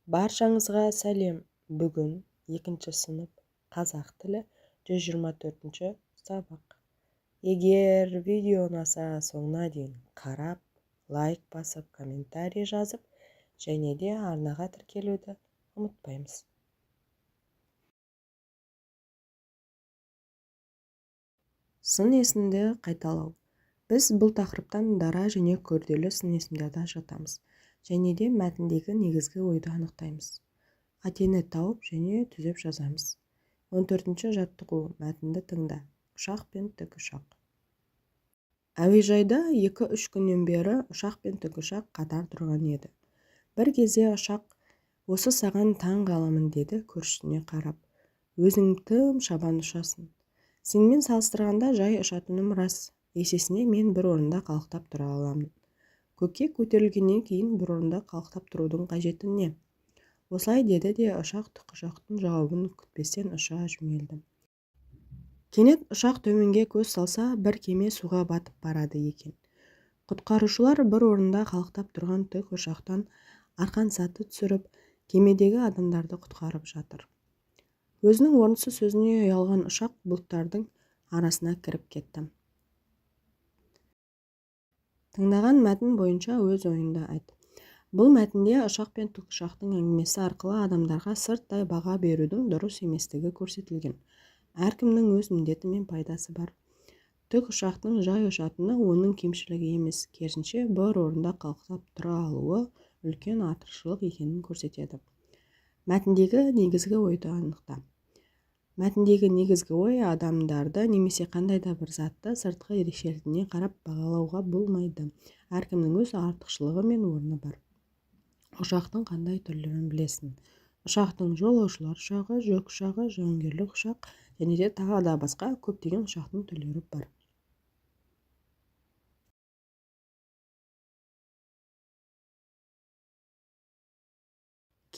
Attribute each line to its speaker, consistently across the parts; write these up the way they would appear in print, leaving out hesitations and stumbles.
Speaker 1: Баршаңызға сәлем. Бүгін 2 сынып қазақ тілі 124-ші сабақ. Егер видео ұнаса, соңына дейін қарап, лайк басып, комментарий жазып, және де арнаға тіркелуді ұмытпаймыз. Сын есімді қайталау. Біз бұл тақырыптан дара және күрделі сын есімдерді жатамыз, және де мәтіндегі негізгі ойды анықтаймыз. Қатені тауып және түзеп жазамыз. 14-ші жаттығу. Мәтінді тыңда. Ұшақ пен тікұшақ. Әуежайда 2-3 күннен бері ұшақ пен тікұшақ қатар тұрған еді. Бір кезде ұшақ, осы саған таң қаламын деді көршісіне қарап. Өзің тым шабан ұшасың. Сенімен салыстырғанда жай ұшатыным рас. Есесіне мен бір орында қалықтап тұра аламын. Көкке көтерілгеннен кейін бір орында қалықтап тұрудың қажеті не? Осылай деді де ұшақ тікұшақтың жауабын күтпестен ұша жөнелді. Кенет ұшақ төменге көз салса, бір кеме суға батып барады екен. Құтқарушылар бір орында қалықтап тұрған тікұшақтан арқан саты түсіріп, кемедегі адамдарды құтқарып жатыр. Өзінің орынсыз сөзіне ұялған ұшақ бұлттардың арасына кіріп кетті. Тыңдаған мәтін бойынша өз ойыңды айт. Бұл мәтінде ұшақ пен тікұшақтың әңгімесі арқылы адамдарға сырттай баға берудің дұрыс еместігі көрсетілген. Әркімнің өз міндеті мен пайдасы бар. Тікұшақтың жай ұшатыны оның кемшілігі емес, керісінше бір орында қалықтап тұра алуы үлкен артықшылық екенін көрсетеді. Мәтіндегі негізгі ойды анықта. Мәтіндегі негізгі ой адамдарды немесе қандай да бір затты сыртқы ерекшелігіне қарап бағалауға болмайды. Әркімнің өз артықшылығы мен орны бар. Ұшақтың қандай түрлерін білесің? Ұшақтың жолаушылар ұшағы, жүк ұшағы, жауынгерлік ұшақ және де тағы да басқа көптеген ұшақтың түрлері бар.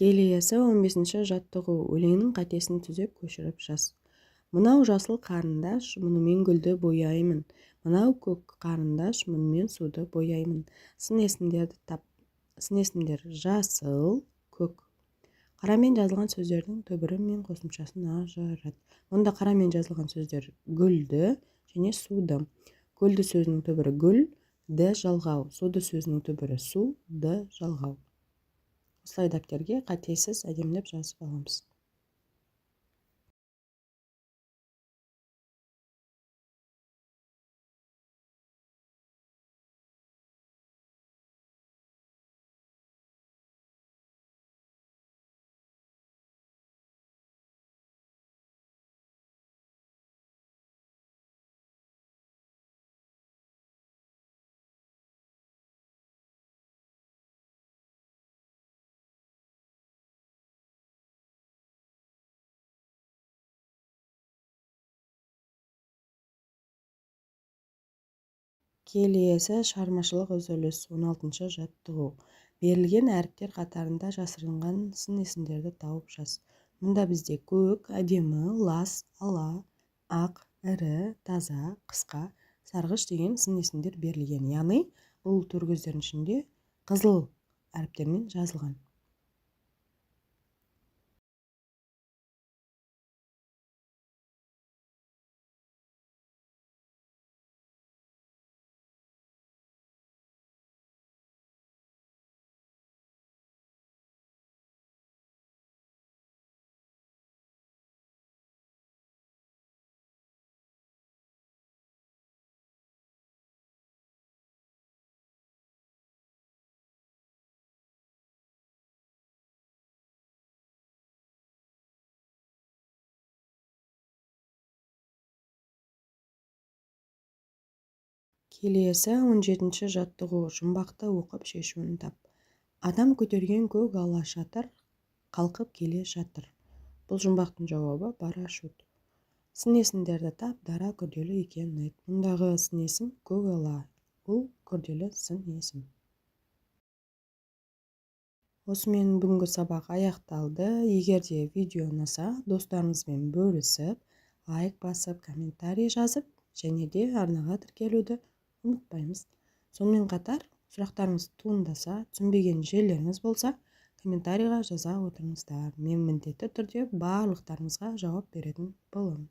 Speaker 1: Келесі 15-ші жаттығу. Өлеңнің қатесін түзеп көшіріп жаз. Мынау жасыл қарындаш, мұнымен гүлді бояймын. Мынау көк қарындаш, мұнымен суды бояймын. Сын есімдерді тап. Сын есімдер жасыл, көк. Қарамен жазылған сөздердің түбірі мен қосымшасын ажырат. Онда қарамен жазылған сөздер гүлді және суды. Гүлді сөзінің түбірі гүл, ді жалғау. Суды сөзінің түбірі су, ды жалғау. Осылай дәптерге қатесіз әдемілеп жазып аламыз. Келесі шығармашылық үзіліс. 16-ші жаттығу. Берілген әріптер қатарында жасырынған сын есімдерді тауып жаз. Мұнда бізде көк, әдемі, лас, ала, ақ, ірі, таза, қысқа, сарғыш деген сын есімдер берілген. Яғни бұл түргөздердің ішінде қызыл әріптермен жазылған. Келесі 17-ші жаттығу. Жұмбақты оқып шешуін тап. Адам көтерген көк ала шатыр қалқып келе жатыр. Бұл жұмбақтың жауабы парашют. Сын есімдерді тап, дара күрделі екенін айт. Мұндағы сын есім көк ала. Бұл күрделі сын есім. Осымен бүгінгі сабақ аяқталды. Егер де видео ұнаса, достарыңызбен бөлісіп, лайк басып, комментарий жазып, және де арнаға тіркелуді ұмытпаймыз. Сонымен қатар, сұрақтарыңыз туындаса, түсінбеген жерлеріңіз болса, комментарийға жаза отырыңыздар. Мен міндетті түрде барлықтарыңызға жауап беретін боламын.